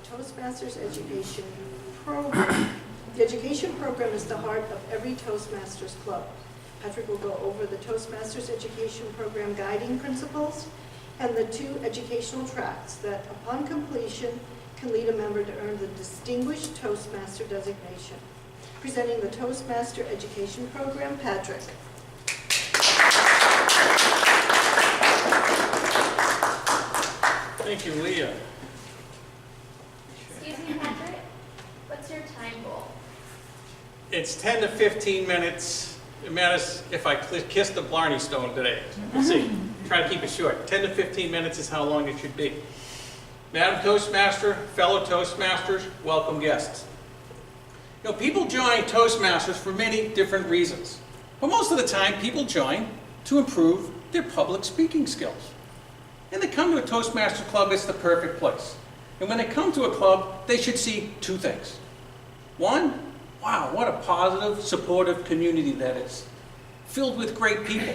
Toastmasters Education Program. The education program is the heart of every Toastmasters club. Patrick will go over the Toastmasters Education Program guiding principles and the 2 educational tracks that, upon completion, can lead a member to earn the Distinguished Toastmaster designation. Presenting the Toastmaster Education Program, Patrick. Thank you, Leah. Excuse me, Patrick, what's your time goal? It's 10 to 15 minutes. It matters if I kiss the Blarney Stone today. We'll see. Try to keep it short. 10 to 15 minutes is how long it should be. Madam Toastmaster, fellow Toastmasters, welcome guests. You know, people join Toastmasters for many different reasons. But most of the time, people join to improve their public speaking skills. And they come to a Toastmaster club, it's the perfect place. And when they come to a club, they should see 2 things. 1, wow, what a positive, supportive community that is. Filled with great people.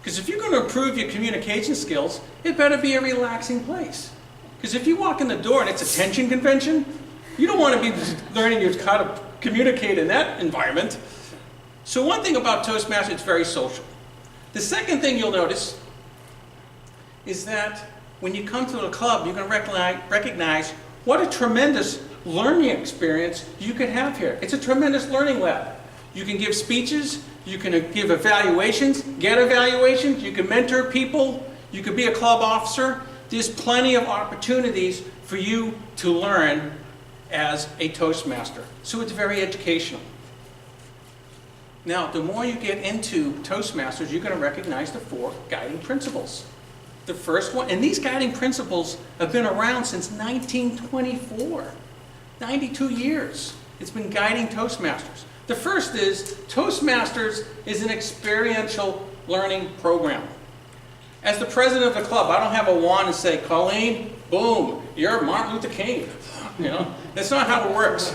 Because if you're going to improve your communication skills, it better be a relaxing place. Because if you walk in the door and it's a tension convention, you don't want to be learning how to communicate in that environment. So one thing about Toastmasters, it's very social. The second thing you'll notice is that when you come to a club, you're going to recognize what a tremendous learning experience you could have here. It's a tremendous learning lab. You can give speeches, you can give evaluations, get evaluations, you can mentor people, you could be a club officer. There's plenty of opportunities for you to learn as a Toastmaster. So it's very educational. Now, the more you get into Toastmasters, you're going to recognize the 4 guiding principles. The first one, and these guiding principles have been around since 1924. 92 years it's been guiding Toastmasters. The first is, Toastmasters is an experiential learning program. As the president of the club, I don't have a wand and say, Colleen, boom, you're Martin Luther King. You know, that's not how it works.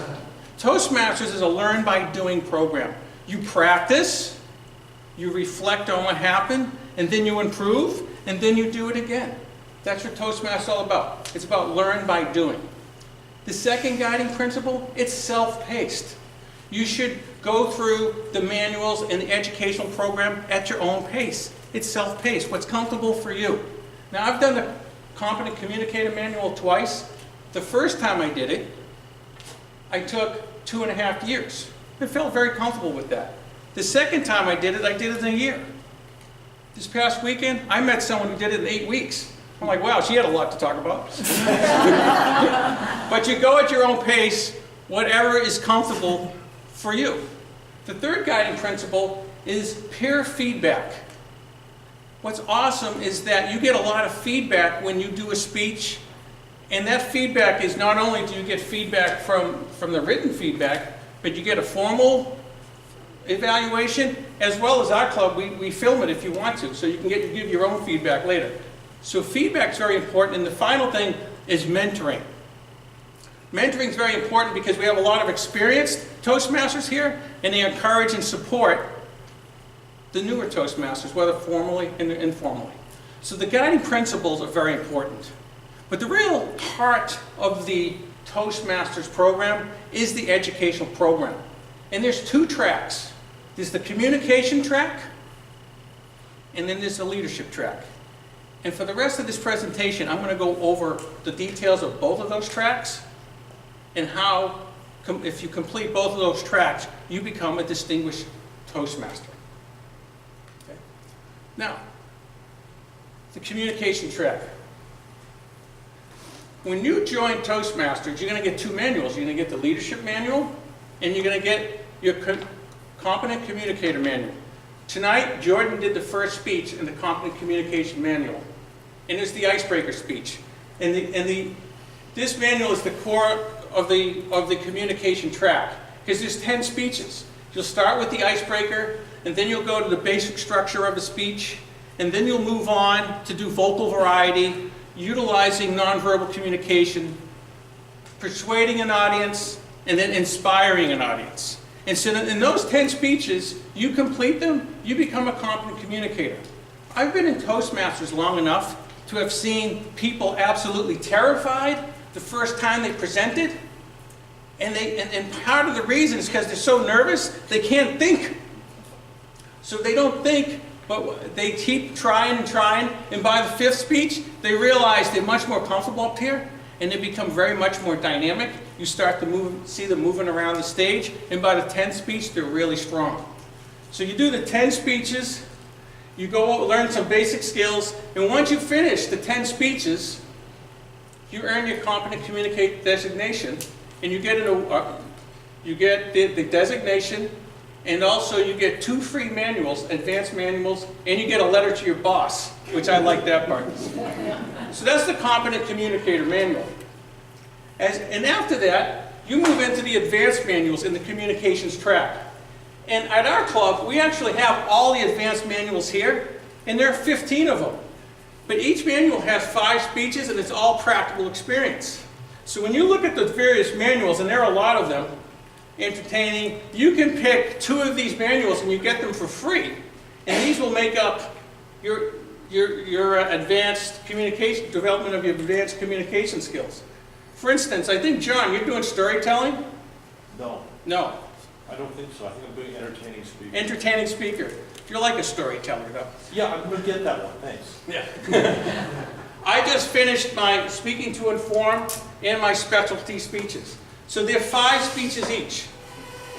Toastmasters is a learn by doing program. You practice, you reflect on what happened, and then you improve, and then you do it again. That's what Toastmasters is all about. It's about learn by doing. The second guiding principle, it's self-paced. You should go through the manuals and the educational program at your own pace. It's self-paced, what's comfortable for you. Now, I've done the Competent Communicator Manual twice. The first time I did it, I took 2.5 years. I felt very comfortable with that. The second time I did it in a year. This past weekend, I met someone who did it in 8 weeks. I'm like, wow, she had a lot to talk about. But you go at your own pace, whatever is comfortable for you. The third guiding principle is peer feedback. What's awesome is that you get a lot of feedback when you do a speech, and that feedback is not only do you get feedback from the written feedback, but you get a formal evaluation, as well as our club, we film it if you want to, so you can give your own feedback later. So feedback is very important, and the final thing is mentoring. Mentoring is very important because we have a lot of experienced Toastmasters here, and they encourage and support the newer Toastmasters, whether formally and informally. So the guiding principles are very important. But the real heart of the Toastmasters program is the educational program. And there's 2 tracks. There's the communication track, and then there's the leadership track. And for the rest of this presentation, I'm going to go over the details of both of those tracks and how, if you complete both of those tracks, you become a distinguished Toastmaster. Okay. Now, the communication track. When you join Toastmasters, you're going to get 2 manuals. You're going to get the leadership manual, and you're going to get your competent communicator manual. Tonight, Jordan did the first speech in the competent communication manual, and it's the icebreaker speech. This manual is the core of the communication track, because there's 10 speeches. You'll start with the icebreaker, and then you'll go to the basic structure of a speech, and then you'll move on to do vocal variety, utilizing nonverbal communication, persuading an audience, and then inspiring an audience. And so in those 10 speeches, you complete them, you become a competent communicator. I've been in Toastmasters long enough to have seen people absolutely terrified the first time they presented. And part of the reason is because they're so nervous, they can't think. So they don't think, but they keep trying and trying, and by the 5th speech, they realize they're much more comfortable up here, and they become very much more dynamic. You start to see them moving around the stage, and by the 10th speech, they're really strong. So you do the 10 speeches, you go learn some basic skills, and once you finish the 10 speeches, you earn your competent communicator designation, and you get the designation, and also you get 2 free manuals, advanced manuals, and you get a letter to your boss, which I like that part. So that's the competent communicator manual. And after that, you move into the advanced manuals in the communications track. And at our club, we actually have all the advanced manuals here, and there are 15 of them. But each manual has 5 speeches, and it's all practical experience. So when you look at the various manuals, and there are a lot of them, entertaining, you can pick 2 of these manuals and you get them for free. And these will make up your advanced communication, development of your advanced communication skills. For instance, I think, John, you're doing storytelling? No, No. I don't think so. I think I'm doing entertaining speaking. Entertaining speaker. You're like a storyteller, though. Yeah, I'm going to get that one. Thanks. Yeah. I just finished my Speaking to Inform and my specialty speeches. So they're 5 speeches each.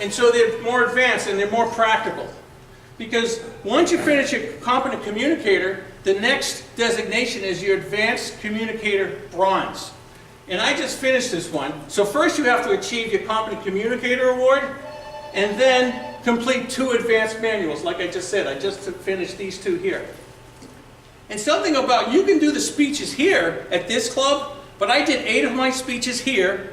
And so they're more advanced and they're more practical. Because once you finish your competent communicator, the next designation is your advanced communicator bronze. And I just finished this one. So first you have to achieve your competent communicator award, and then complete 2 advanced manuals. Like I just said, I just finished these 2 here. And something about, you can do the speeches here at this club, but I did 8 of my speeches here.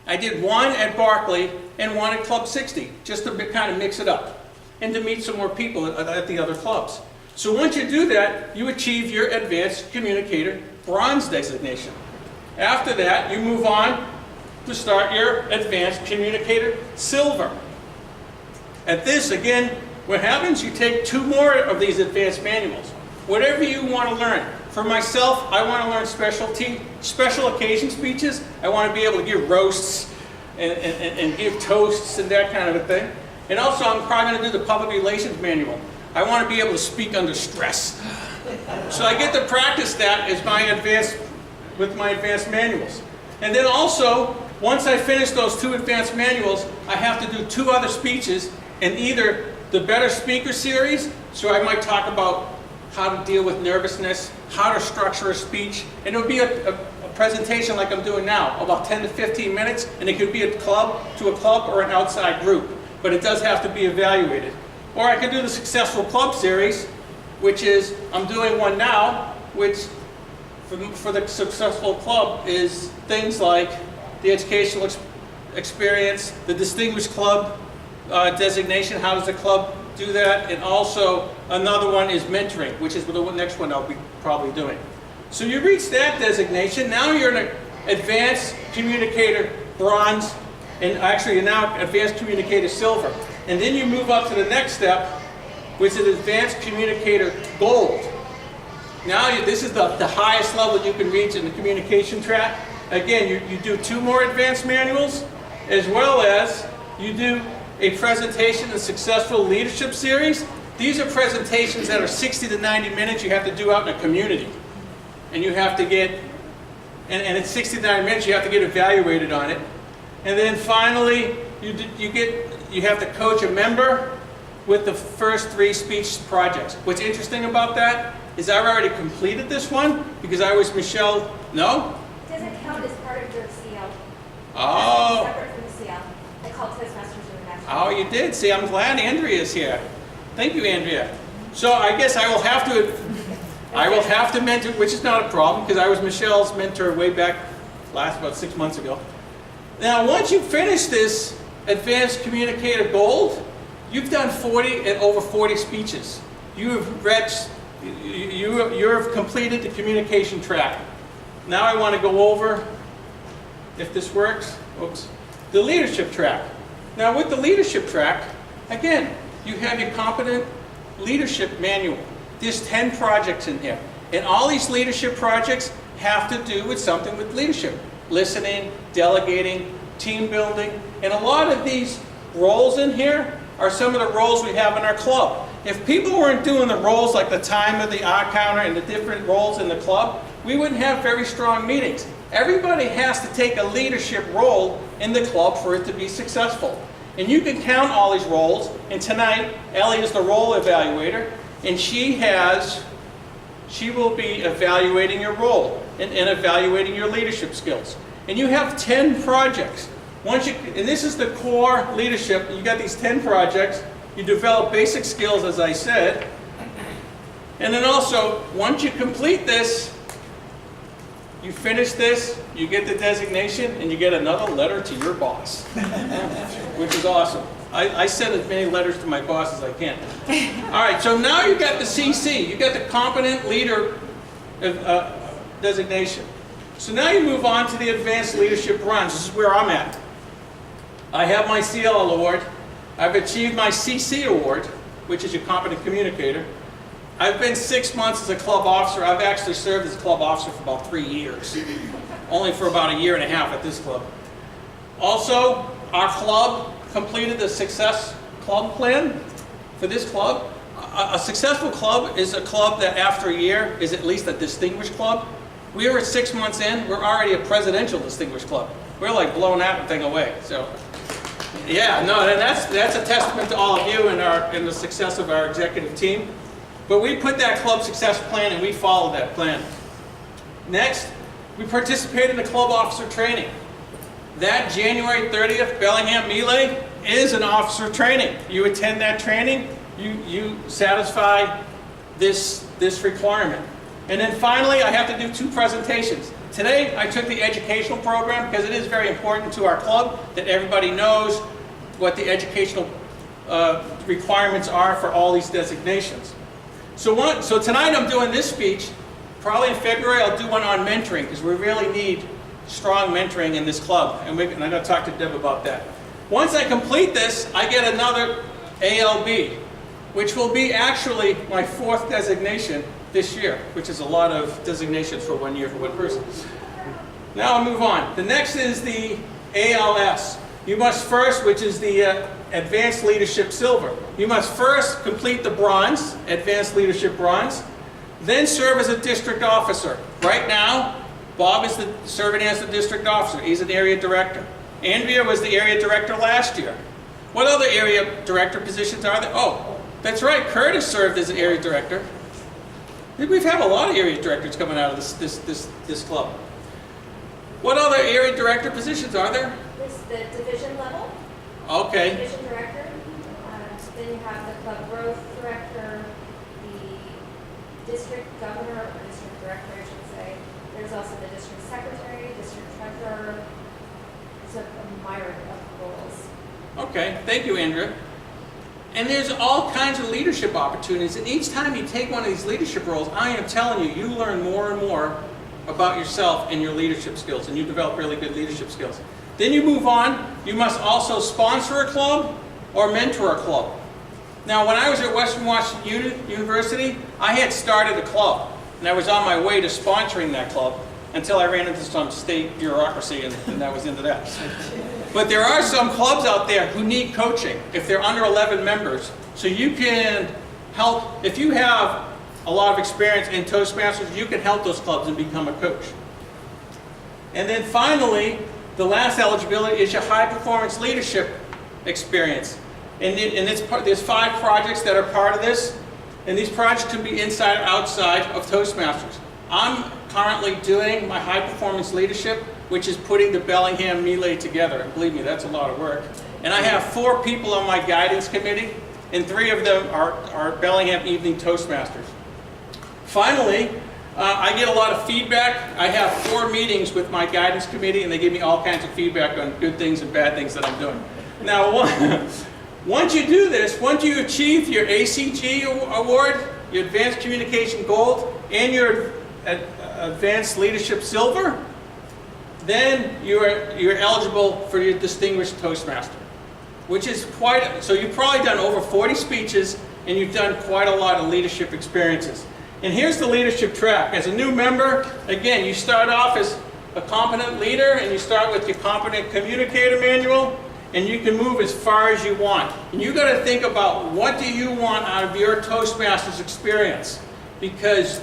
I did 1 at Barclay and 1 at Club 60, just to kind of mix it up and to meet some more people at the other clubs. So once you do that, you achieve your advanced communicator bronze designation. After that, you move on to start your advanced communicator silver. At this, again, what happens, you take 2 more of these advanced manuals. Whatever you want to learn. For myself, I want to learn special occasion speeches. I want to be able to give roasts and give toasts and that kind of a thing. And also, I'm probably going to do the public relations manual. I want to be able to speak under stress. So I get to practice that as with my advanced manuals. And then also, once I finish those 2 advanced manuals, I have to do 2 other speeches in either the Better Speaker series, so I might talk about how to deal with nervousness, how to structure a speech, and it would be a presentation like I'm doing now, about 10 to 15 minutes, and it could be to a club or an outside group, but it does have to be evaluated. Or I could do the Successful Club series, which is, I'm doing one now, which for the Successful Club is things like the educational experience, the Distinguished Club designation, how does the club do that, and also another one is mentoring, which is the next one I'll be probably doing. So you reach that designation, now you're an advanced communicator bronze, and actually you're now advanced communicator silver. And then you move up to the next step, which is advanced communicator gold. Now this is the highest level you can reach in the communication track. Again, you do 2 more advanced manuals, as well as you do a presentation in Successful Leadership Series. These are presentations that are 60 to 90 minutes you have to do out in a community. And you have to get, and it's 60 to 90 minutes, you have to get evaluated on it. And then finally, you have to coach a member with the first 3 speech projects. What's interesting about that is I've already completed this one because I was Michelle, no? It doesn't count as part of your CL. Oh. It's separate from the CL. I call Toastmasters International. Oh, you did? See, I'm glad Andrea's here. Thank you, Andrea. So I guess I will have to mentor, which is not a problem because I was Michelle's mentor way back about 6 months ago. Now, once you finish this Advanced Communicator Gold, you've done 40 and over 40 speeches. You have completed the communication track. Now I want to go over, if this works, the leadership track. Now with the leadership track, again, you have your competent leadership manual. There's 10 projects in here. And all these leadership projects have to do with something with leadership. listening, delegating, team building. And a lot of these roles in here are some of the roles we have in our club. If people weren't doing the roles like the time of the hour counter and the different roles in the club, we wouldn't have very strong meetings. Everybody has to take a leadership role in the club for it to be successful. And you can count all these roles, and tonight, Ellie is the role evaluator, and she will be evaluating your role and evaluating your leadership skills. And you have 10 projects. And this is the core leadership. You got these 10 projects. You develop basic skills, as I said. And then also, once you complete this, you finish this, you get the designation, and you get another letter to your boss, which is awesome. I send as many letters to my boss as I can. All right, so now you got the CC. You got the Competent Leader designation. So now you move on to the Advanced Leadership Bronze. This is where I'm at. I have my CLL award. I've achieved my CC award, which is your Competent Communicator. I've been 6 months as a club officer. I've actually served as a club officer for about 3 years. Only for about a year and a half at this club. Also, our club completed the Success Club Plan for this club. A successful club is a club that after a year is at least a distinguished club. We were 6 months in, we're already a presidential distinguished club. We're like blowing that thing away. So, yeah, no, and that's a testament to all of you and the success of our executive team. But we put that club success plan and we followed that plan. Next, we participated in the club officer training. That January 30th Bellingham Melee is an officer training. You attend that training, you satisfy this requirement. And then finally, I have to do 2 presentations. Today, I took the educational program because it is very important to our club that everybody knows what the educational requirements are for all these designations. So tonight I'm doing this speech. Probably in February I'll do one on mentoring because we really need strong mentoring in this club. And I'm going to talk to Deb about that. Once I complete this, I get another ALB, which will be actually my 4th designation this year, which is a lot of designations for 1 year for one person. Now I'll move on. The next is the ALS. You must first, which is the Advanced Leadership Silver. You must first complete the Bronze, Advanced Leadership Bronze, then serve as a district officer. Right now, Bob is serving as the district officer. He's an area director. Andrea was the area director last year. What other area director positions are there? Oh, that's right, Curtis served as an area director. We've had a lot of area directors coming out of this club. What other area director positions are there? This the division level. Okay. Division director. Then you have the club growth director, the district governor, or district director, I should say. There's also the district secretary, district treasurer. It's a myriad of roles. Okay, thank you, Andrea. And there's all kinds of leadership opportunities. And each time you take one of these leadership roles, I am telling you, you learn more and more about yourself and your leadership skills, and you develop really good leadership skills. Then you move on. You must also sponsor a club or mentor a club. Now, when I was at Western Washington University, I had started a club, and I was on my way to sponsoring that club until I ran into some state bureaucracy, and I was into that. But there are some clubs out there who need coaching if they're under 11 members. So you can help, if you have a lot of experience in Toastmasters, you can help those clubs and become a coach. And then finally, the last eligibility is your high performance leadership experience. And there's 5 projects that are part of this, and these projects can be inside or outside of Toastmasters. I'm currently doing my high performance leadership, which is putting the Bellingham Melee together. And believe me, that's a lot of work. And I have 4 people on my guidance committee, and 3 of them are Bellingham Evening Toastmasters. Finally, I get a lot of feedback. I have 4 meetings with my guidance committee, and they give me all kinds of feedback on good things and bad things that I'm doing. Now, once you do this, once you achieve your ACG award, your Advanced Communication Gold, and your Advanced Leadership Silver, then you're eligible for your Distinguished Toastmaster, which is quite, so you've probably done over 40 speeches, and you've done quite a lot of leadership experiences. And here's the leadership track. As a new member, again, you start off as a competent leader, and you start with your competent communicator manual, and you can move as far as you want. And you got to think about, what do you want out of your Toastmasters experience? Because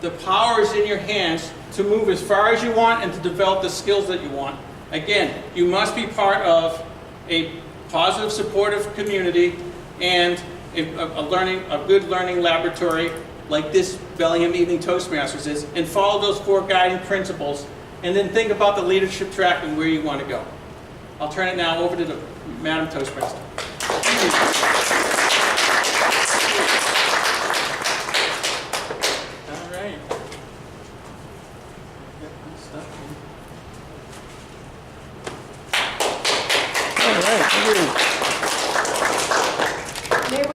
the power is in your hands to move as far as you want and to develop the skills that you want. Again, you must be part of a positive, supportive community and a good learning laboratory like this Bellingham Evening Toastmasters is, and follow those 4 guiding principles, and then think about the leadership track and where you want to go. I'll turn it now over to the Madam Toastmaster.